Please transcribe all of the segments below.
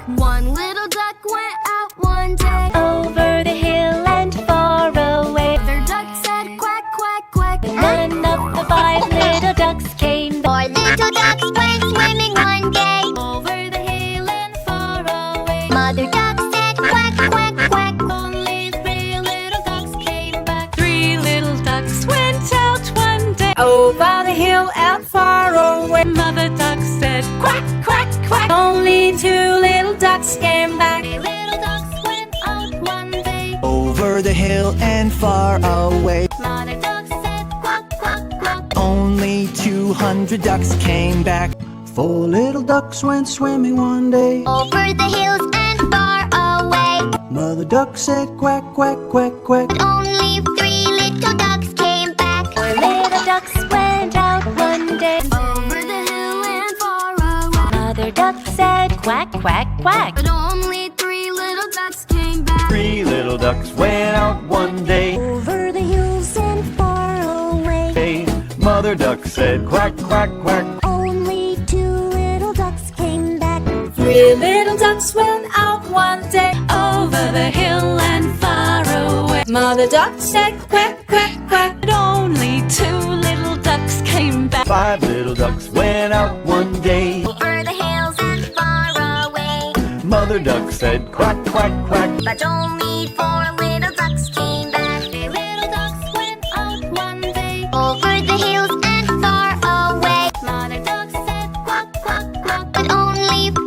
One little duck went out one day over the hill and far away. Mother duck said quack, quack, quack. None of the 5 little ducks came back. 4 little ducks went swimming one day Over the hill and far away. Mother duck said quack, quack, quack. Only 3 little ducks came back. 3 little ducks went out one day over the hill and far away. Mother duck said quack, quack, quack. Only 2 little ducks came back. 3 little ducks went out one day over the hill and far away. Mother duck said quack, quack, quack. Only 200 ducks came back. 4 little ducks went swimming one day Over the hills and far away Mother duck said quack, quack, quack, quack. Only 3 little ducks came back 4 little ducks went out one day Over the hill and far away Mother duck said quack, quack, quack. But only 3 little ducks came back 3 little ducks went out one day. Over the hills and far away. Hey, Mother duck said quack, quack, quack. Only 2 little ducks came back. 3 little ducks went out one day over the hill and far away. Mother duck said quack, quack, quack. But only 2 little ducks came back. 5 little ducks went out one day Over the hills and far away Mother duck said quack, quack, quack. But only 4 little ducks came back 3 little ducks went out one day Over the hills and far away Mother duck said quack, quack, quack. But only 2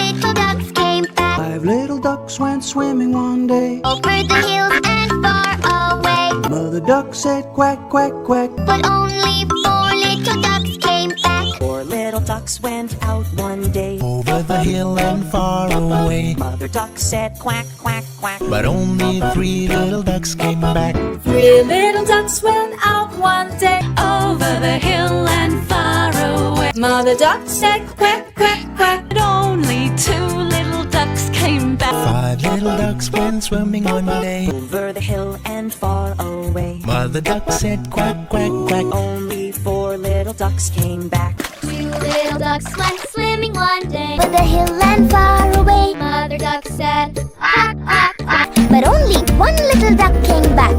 little ducks came back 5 little ducks went swimming one day Over the hills and far away Mother duck said quack, quack, quack. But only 4 little ducks came back 4 little ducks went out one day Over the hill and far away. Mother duck said quack, quack, quack. But only 3 little ducks came back. 3 little ducks went out one day over the hill and far away. Mother duck said quack, quack, quack. But only 2 little ducks came back. 5 little ducks went swimming one day. Over the hill and far away. Mother duck said quack, quack, quack. Only 4 little ducks came back. 2 little ducks went swimming one day Over the hill and far away Mother duck said quack, quack, quack But only 1 little duck came back